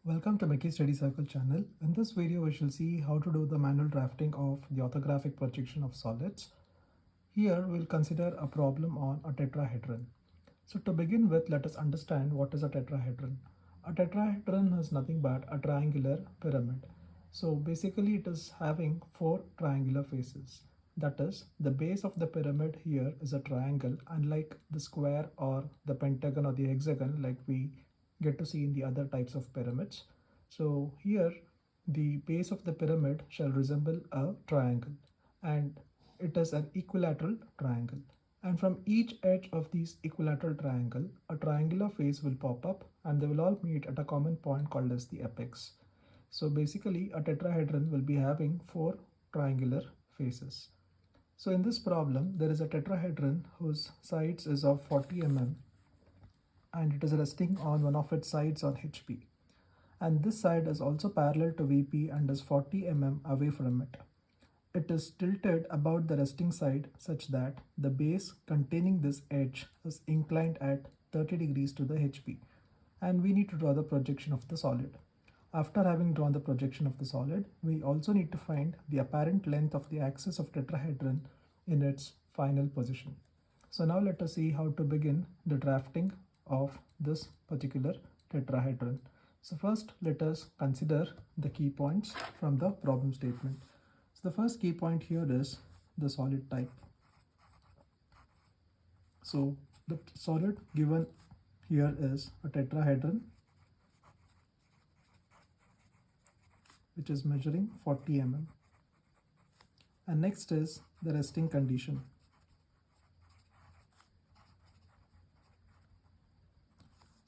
Welcome to Mickey Study Circle channel. In this video, we shall see how to do the manual drafting of the orthographic projection of solids. Here, we'll consider a problem on a tetrahedron. So to begin with, let us understand what is a tetrahedron. A tetrahedron is nothing but a triangular pyramid. So basically, it is having four triangular faces. That is, the base of the pyramid here is a triangle, unlike the square or the pentagon or the hexagon like we get to see in the other types of pyramids. So here the base of the pyramid shall resemble a triangle, and it is an equilateral triangle. And from each edge of this equilateral triangle, a triangular face will pop up and they will all meet at a common point called as the apex. So basically a tetrahedron will be having four triangular faces. So in this problem, there is a tetrahedron whose sides is of 40 mm and it is resting on one of its sides on HP. And this side is also parallel to VP and is 40 mm away from it. It is tilted about the resting side such that the base containing this edge is inclined at 30 degrees to the HP. And we need to draw the projection of the solid. After having drawn the projection of the solid, we also need to find the apparent length of the axis of tetrahedron in its final position. So now let us see how to begin the drafting of this particular tetrahedron. So first let us consider the key points from the problem statement. So the first key point here is the solid type. So the solid given here is a tetrahedron which is measuring 40 mm. And next is the resting condition.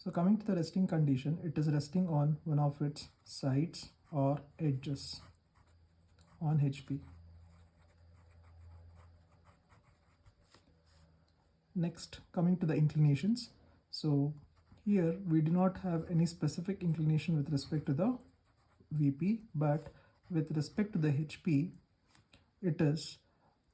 So coming to the resting condition, it is resting on one of its sides or edges on HP. Next, coming to the inclinations. So here we do not have any specific inclination with respect to the VP, but with respect to the HP, it is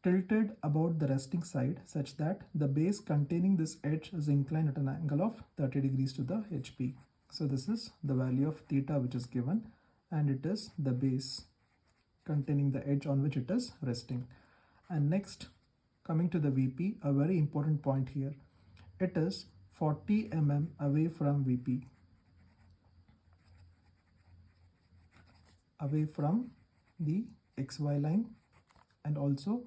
tilted about the resting side such that the base containing this edge is inclined at an angle of 30 degrees to the HP. So this is the value of theta which is given, and it is the base containing the edge on which it is resting. And next, coming to the VP, a very important point here. It is 40 mm away from VP, away from the XY line, and also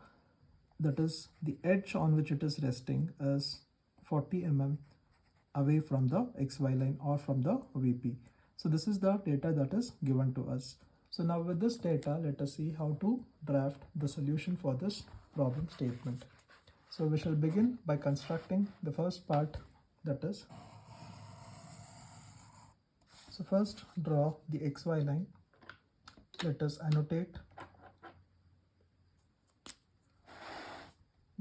that is the edge on which it is resting is 40 mm away from the XY line or from the VP. So this is the data that is given to us. So now with this data, let us see how to draft the solution for this problem statement. So we shall begin by constructing the first part, that is, so first draw the XY line. Let us annotate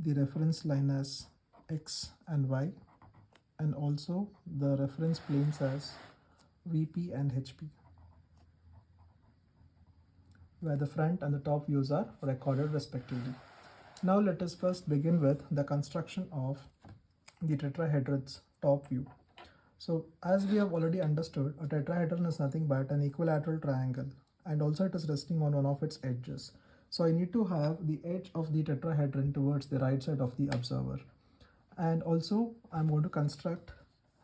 the reference line as X and Y, and also the reference planes as VP and HP, where the front and the top views are recorded respectively. Now let us first begin with the construction of the tetrahedron's top view. So as we have already understood, a tetrahedron is nothing but an equilateral triangle, and also it is resting on one of its edges. So I need to have the edge of the tetrahedron towards the right side of the observer. And also I'm going to construct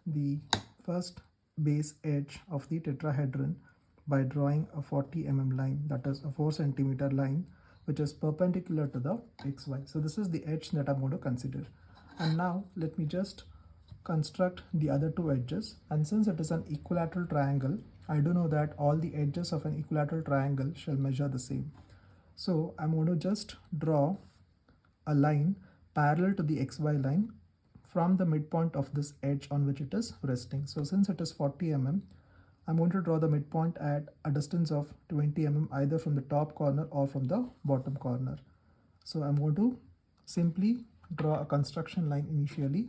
the first base edge of the tetrahedron by drawing a 40 mm line, that is a 4 centimeter line, which is perpendicular to the XY. So this is the edge that I'm going to consider. And now let me just construct the other two edges. And since it is an equilateral triangle, I do know that all the edges of an equilateral triangle shall measure the same. So I'm going to just draw a line parallel to the XY line from the midpoint of this edge on which it is resting. So since it is 40 mm, I'm going to draw the midpoint at a distance of 20 mm either from the top corner or from the bottom corner. So I'm going to simply draw a construction line initially.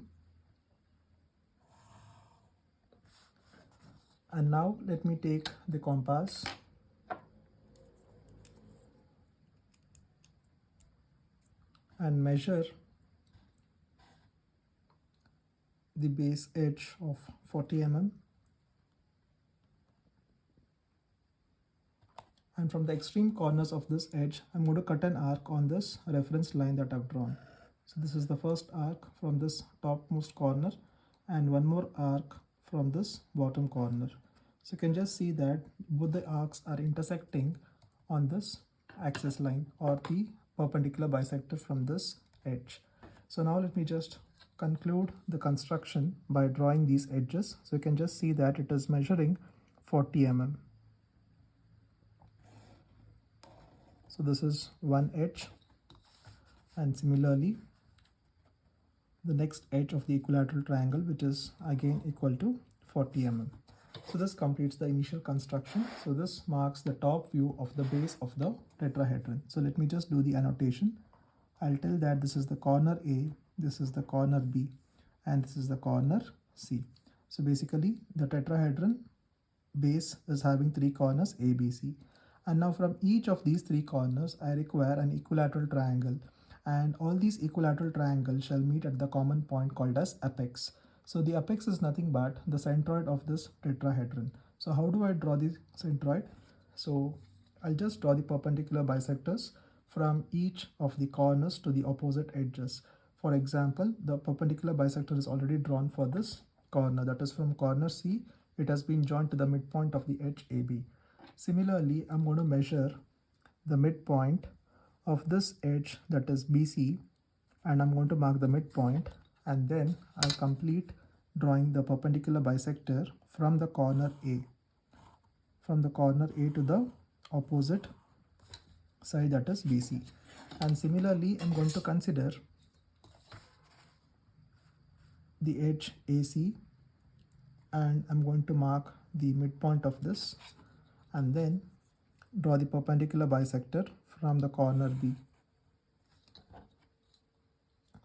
And now let me take the compass and measure the base edge of 40 mm And from the extreme corners of this edge, I'm going to cut an arc on this reference line that I've drawn. So this is the first arc from this topmost corner and one more arc from this bottom corner. So you can just see that both the arcs are intersecting on this axis line or the perpendicular bisector from this edge. So now let me just conclude the construction by drawing these edges. So you can just see that it is measuring 40 mm. So this is one edge, and similarly the next edge of the equilateral triangle, which is again equal to 40 mm. So this completes the initial construction. So this marks the top view of the base of the tetrahedron. So let me just do the annotation. I'll tell that this is the corner A, this is the corner B, and this is the corner C. So basically the tetrahedron base is having three corners A, B, C. And now from each of these three corners, I require an equilateral triangle. And all these equilateral triangles shall meet at the common point called as apex. So the apex is nothing but the centroid of this tetrahedron. So how do I draw the centroid? So I'll just draw the perpendicular bisectors from each of the corners to the opposite edges. For example, the perpendicular bisector is already drawn for this corner, that is from corner C. It has been joined to the midpoint of the edge AB. Similarly, I'm going to measure the midpoint of this edge, that is BC, and I'm going to mark the midpoint, and then I'll complete drawing the perpendicular bisector from the corner A, to the opposite side, that is BC. And similarly, I'm going to consider the edge AC, and I'm going to mark the midpoint of this, and then draw the perpendicular bisector from the corner B.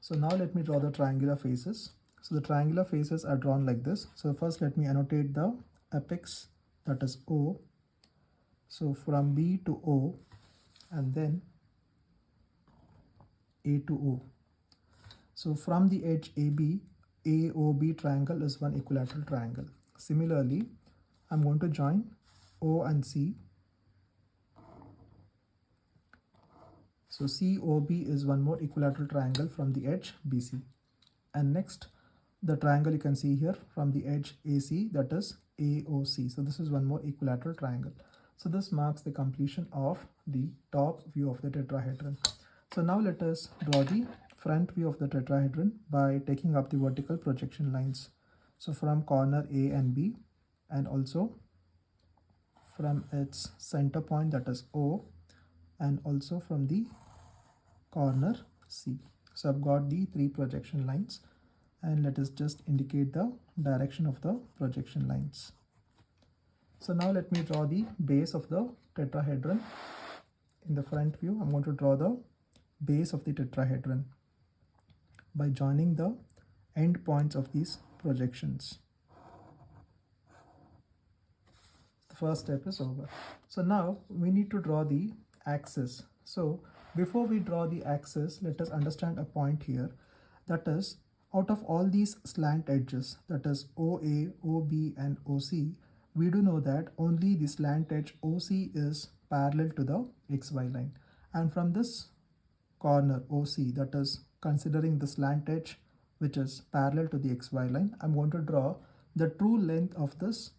So now let me draw the triangular faces. So the triangular faces are drawn like this. So first let me annotate the apex, that is O. So from B to O, and then A to O. So from the edge AB, AOB triangle is one equilateral triangle. Similarly, I'm going to join O and C. So COB is one more equilateral triangle from the edge BC. And next, the triangle you can see here from the edge AC, that is AOC. So this is one more equilateral triangle. So this marks the completion of the top view of the tetrahedron. So now let us draw the front view of the tetrahedron by taking up the vertical projection lines. So from corner A and B, and also from its center point, that is O, and also from the corner C. So I've got the three projection lines, and let us just indicate the direction of the projection lines. So now let me draw the base of the tetrahedron. In the front view, I'm going to draw the base of the tetrahedron by joining the end points of these projections. The first step is over. So now we need to draw the axis. So before we draw the axis, let us understand a point here. That is, out of all these slant edges, that is OA, OB, and OC, we do know that only the slant edge OC is parallel to the XY line. And from this corner OC, that is considering the slant edge which is parallel to the XY line, I'm going to draw the true length of this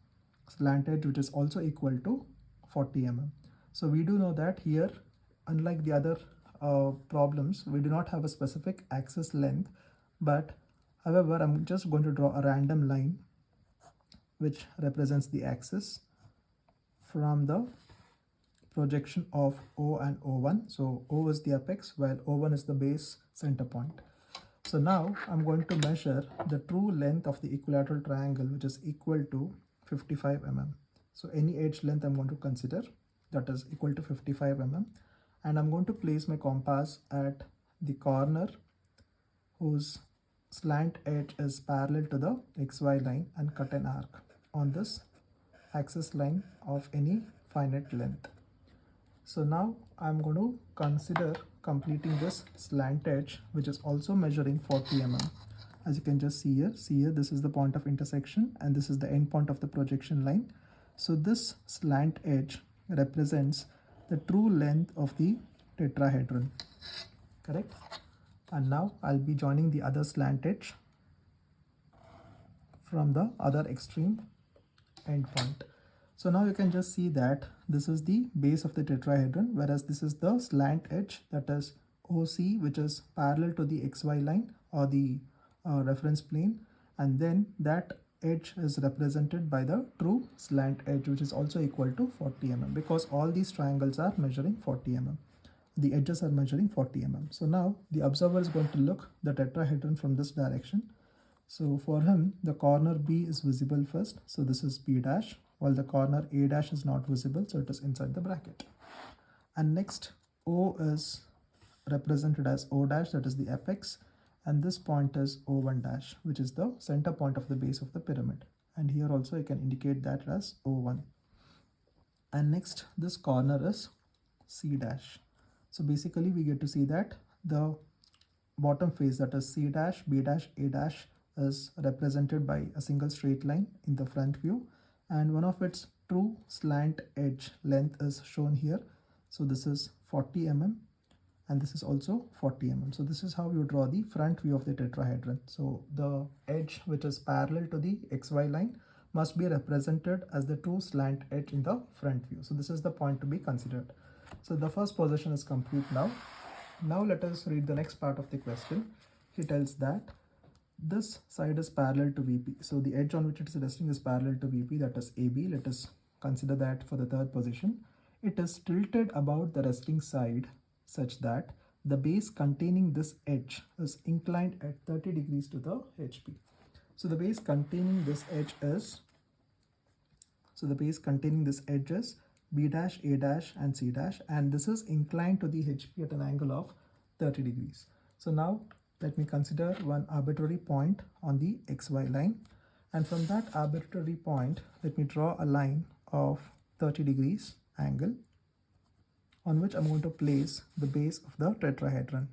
slant edge, which is also equal to 40 mm. So we do know that here, unlike the other problems, we do not have a specific axis length, but however, I'm just going to draw a random line which represents the axis from the projection of O and O1. So O is the apex while O1 is the base center point. So now I'm going to measure the true length of the equilateral triangle, which is equal to 55 mm. So any edge length I'm going to consider, that is equal to 55 mm. And I'm going to place my compass at the corner whose slant edge is parallel to the XY line and cut an arc on this axis line of any finite length. So now I'm going to consider completing this slant edge, which is also measuring 40 mm. As you can just see here, this is the point of intersection and this is the end point of the projection line. So this slant edge represents the true length of the tetrahedron, correct? And now I'll be joining the other slant edge from the other extreme endpoint. So now you can just see that this is the base of the tetrahedron, whereas this is the slant edge, that is OC, which is parallel to the XY line or the reference plane, and then that edge is represented by the true slant edge, which is also equal to 40 mm, because all these triangles are measuring 40 mm. The edges are measuring 40 mm. So now the observer is going to look the tetrahedron from this direction. So for him, the corner B is visible first. So this is B dash, while the corner A dash is not visible. So it is inside the bracket. And next, O is represented as O dash, that is the apex. And this point is O1 dash, which is the center point of the base of the pyramid. And here also you can indicate that as O1. And next, this corner is C dash. So basically we get to see that the bottom face, that is C dash, B dash, A dash, is represented by a single straight line in the front view, and one of its true slant edge length is shown here. So this is 40 mm and this is also 40 mm. So this is how you draw the front view of the tetrahedron. So the edge which is parallel to the XY line must be represented as the true slant edge in the front view. So this is the point to be considered. So the first position is complete now. Now let us read the next part of the question. He tells that this side is parallel to VP. So the edge on which it is resting is parallel to VP, that is AB. Let us consider that for the third position. It is tilted about the resting side such that the base containing this edge is inclined at 30 degrees to the HP. So the base containing this edge is, B dash, A dash and C dash, and this is inclined to the HP at an angle of 30 degrees. So now let me consider one arbitrary point on the XY line, and from that arbitrary point let me draw a line of 30 degrees angle on which I'm going to place the base of the tetrahedron.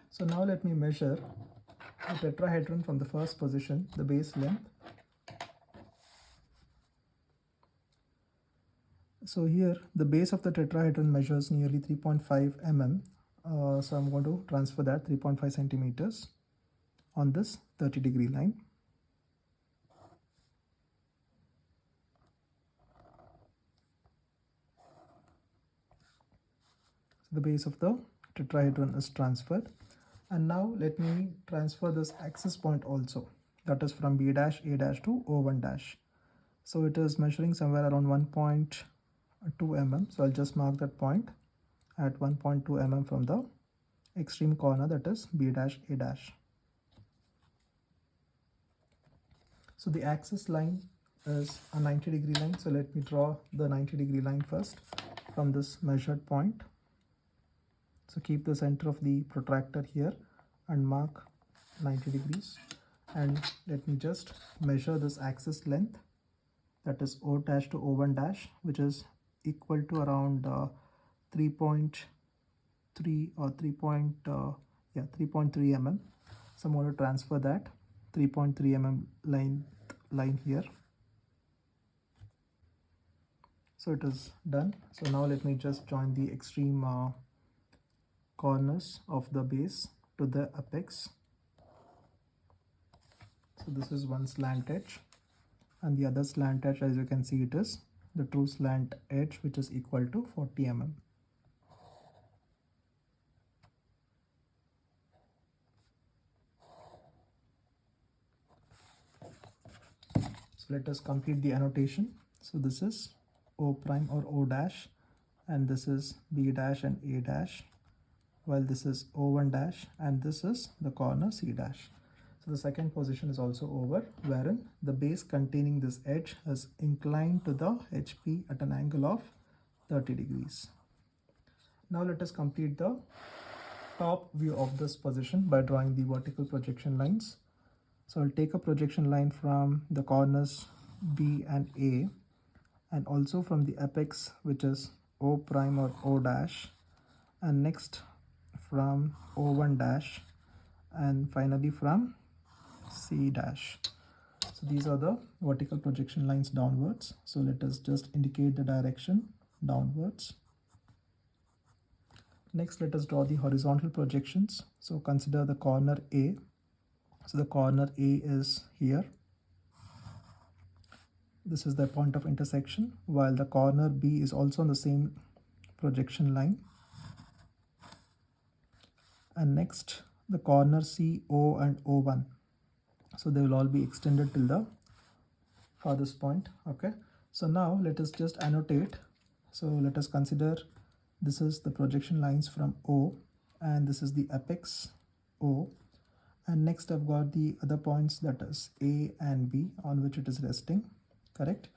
So now let me measure the tetrahedron from the first position, the base length. So here the base of the tetrahedron measures nearly 3.5 mm. So I'm going to transfer that 3.5 centimeters on this 30 degree line. So the base of the tetrahedron is transferred. And now let me transfer this axis point also, that is from B dash, A dash to O1 dash. So it is measuring somewhere around 1.2 mm. So I'll just mark that point at 1.2 mm from the extreme corner, that is B dash, A dash. So the axis line is a 90 degree line. So let me draw the 90 degree line first from this measured point. So keep the center of the protractor here and mark 90 degrees. And let me just measure this axis length, that is O dash to O1 dash, which is equal to around 3.3 or 3.3 mm. So I'm going to transfer that 3.3 mm line here. So it is done. So now let me just join the extreme corners of the base to the apex. So this is one slant edge, and the other slant edge, as you can see, it is the true slant edge, which is equal to 40 mm. So let us complete the annotation. So this is O prime or O dash, and this is B dash and A dash, while this is O1 dash, and this is the corner C dash. So the second position is also over, wherein the base containing this edge is inclined to the HP at an angle of 30 degrees. Now let us complete the top view of this position by drawing the vertical projection lines. So I'll take a projection line from the corners B and A, and also from the apex, which is O prime or O dash, and next from O1 dash, and finally from C dash. So these are the vertical projection lines downwards. So let us just indicate the direction downwards. Next, let us draw the horizontal projections. So consider the corner A. So the corner A is here. This is the point of intersection, while the corner B is also on the same projection line. And next, the corner C, O and O1. So they will all be extended till the farthest point. Okay. So now let us just annotate. So let us consider this is the projection lines from O, and this is the apex O. And next I've got the other points, that is A and B, on which it is resting, correct?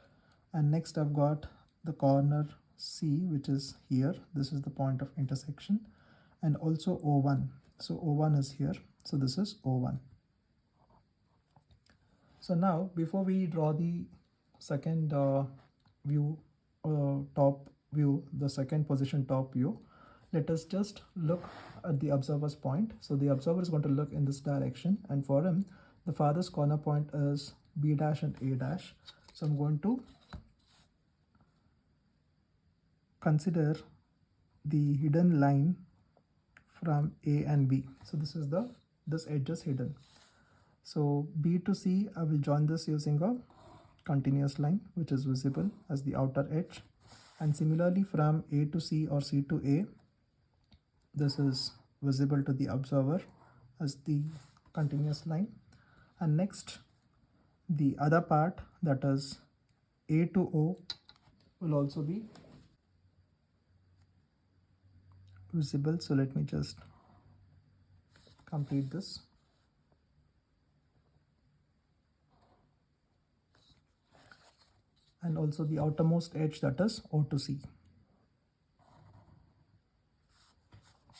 And next I've got the corner C, which is here. This is the point of intersection, and also O1. So O1 is here. So this is O1. So now before we draw the second view, top view, the second position top view, let us just look at the observer's point. So the observer is going to look in this direction, and for him the farthest corner point is B dash and A dash. So I'm going to consider the hidden line from A and B. So this edge is hidden. So B to C, I will join this using a continuous line which is visible as the outer edge, and similarly from A to C or C to A, this is visible to the observer as the continuous line. And next, the other part, that is A to O, will also be visible. So let me just complete this. And also the outermost edge, that is O to C.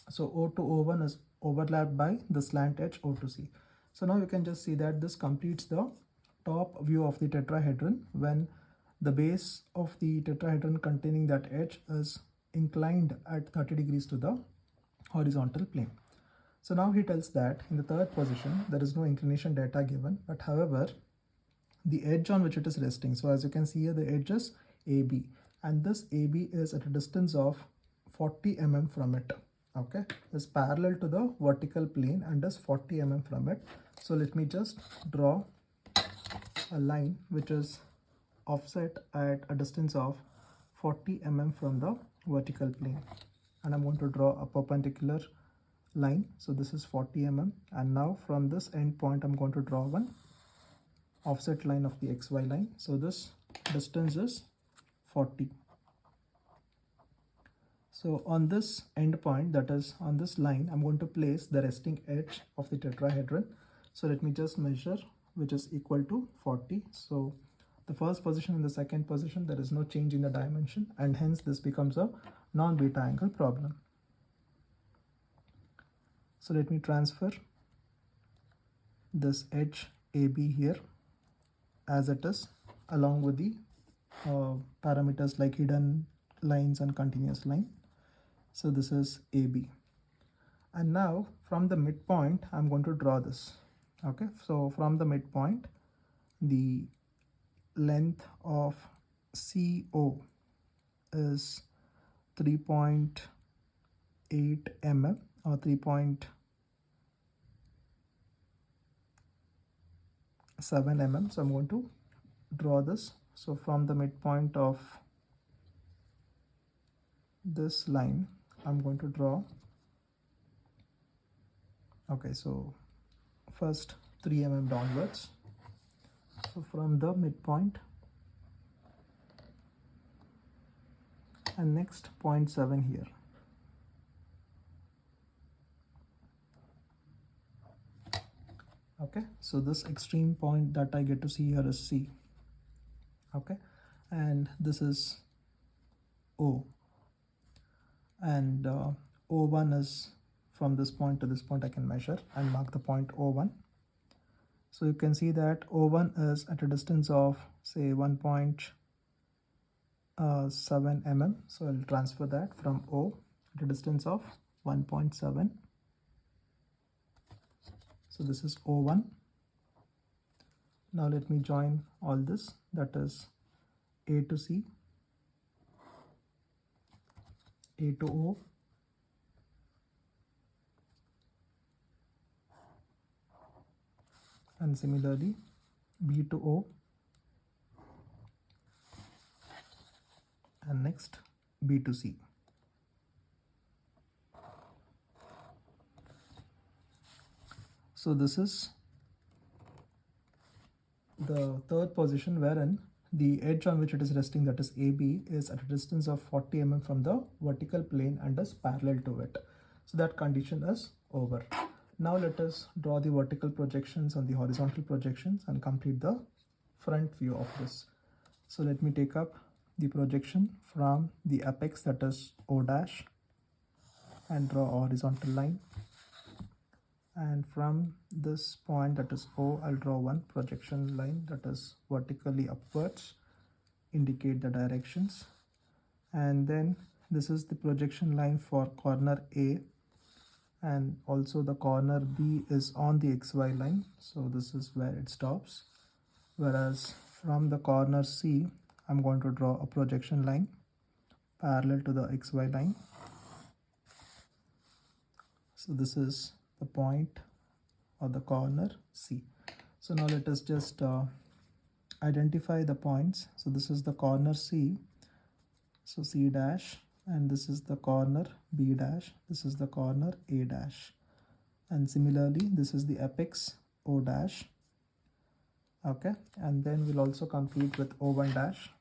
So O to O1 is overlapped by the slant edge O to C. So now you can just see that this completes the top view of the tetrahedron when the base of the tetrahedron containing that edge is inclined at 30 degrees to the horizontal plane. So now he tells that in the third position there is no inclination data given, but however the edge on which it is resting, so as you can see here, the edge is AB, and this AB is at a distance of 40 mm from it. Okay, is parallel to the vertical plane and is 40 mm from it. So let me just draw a line which is offset at a distance of 40 mm from the vertical plane, and I'm going to draw a perpendicular line. So this is 40 mm, and now from this end point I'm going to draw one offset line of the XY line. So this distance is 40. So on this end point, that is on this line, I'm going to place the resting edge of the tetrahedron. So let me just measure, which is equal to 40. So the first position and the second position, there is no change in the dimension, and hence this becomes a non-beta angle problem. So let me transfer this edge AB here as it is, along with the parameters like hidden lines and continuous line. So this is AB, and now from the midpoint I'm going to draw this. Okay, so from the midpoint, the length of CO is 3.8 mm or 3.7 mm. So I'm going to draw this. So from the midpoint of this line, I'm going to draw. Okay, so first 3 mm downwards. So from the midpoint, and next 0.7 here. Okay, so this extreme point that I get to see here is C. Okay, and this is O, and O1 is from this point to this point. I can measure and mark the point O1. So you can see that O1 is at a distance of say 1.7 mm. So I'll transfer that from O at a distance of 1.7. So this is O1. Now let me join all this, that is A to C, A to O, and similarly B to O, and next B to C. So this is the third position wherein the edge on which it is resting, that is AB, is at a distance of 40 mm from the vertical plane and is parallel to it. So that condition is over. Now let us draw the vertical projections on the horizontal projections and complete the front view of this. So let me take up the projection from the apex, that is O dash, and draw a horizontal line. And from this point, that is O, I'll draw one projection line that is vertically upwards, indicate the directions. And then this is the projection line for corner A, and also the corner B is on the XY line, so this is where it stops. Whereas from the corner C, I'm going to draw a projection line parallel to the XY line. So this is the point or the corner C. So now let us just identify the points. So this is the corner C, so C dash, and this is the corner B dash, this is the corner A dash, and similarly this is the apex O dash. Okay, and then we'll also complete with O1 dash.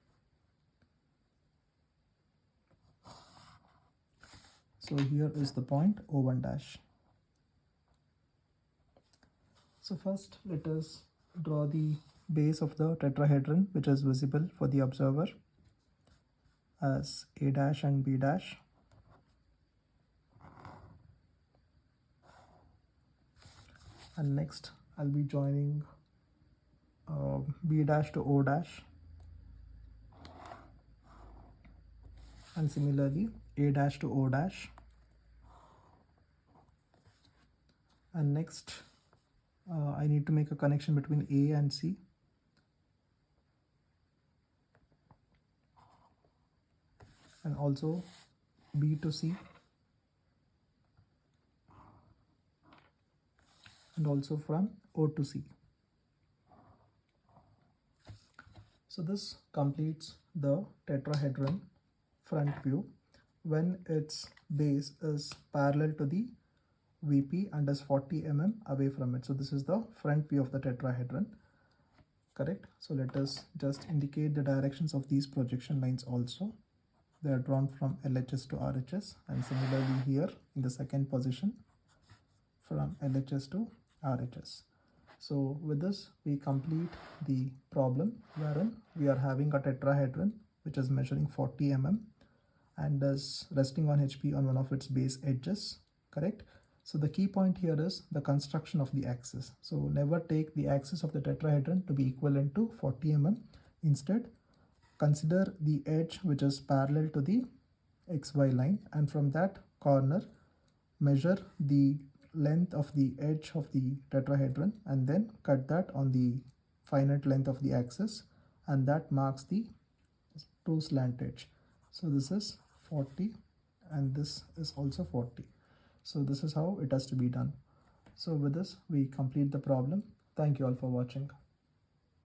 So here is the point O1 dash. So first let us draw the base of the tetrahedron, which is visible for the observer as A dash and B dash. And next I'll be joining B dash to O dash, and similarly A dash to O dash. And next I need to make a connection between A and C. And also B to C, and also from O to C. So this completes the tetrahedron front view when its base is parallel to the VP and is 40 mm away from it. So this is the front view of the tetrahedron, correct? So let us just indicate the directions of these projection lines also. They are drawn from LHS to RHS, and similarly here in the second position from LHS to RHS. So with this we complete the problem wherein we are having a tetrahedron which is measuring 40 mm and is resting on HP on one of its base edges, correct? So the key point here is the construction of the axis. So never take the axis of the tetrahedron to be equivalent to 40 mm. Instead, consider the edge which is parallel to the XY line, and from that corner measure the length of the edge of the tetrahedron and then cut that on the finite length of the axis, and that marks the true slant edge. So this is 40 and this is also 40. So this is how it has to be done. So with this we complete the problem. Thank you all for watching.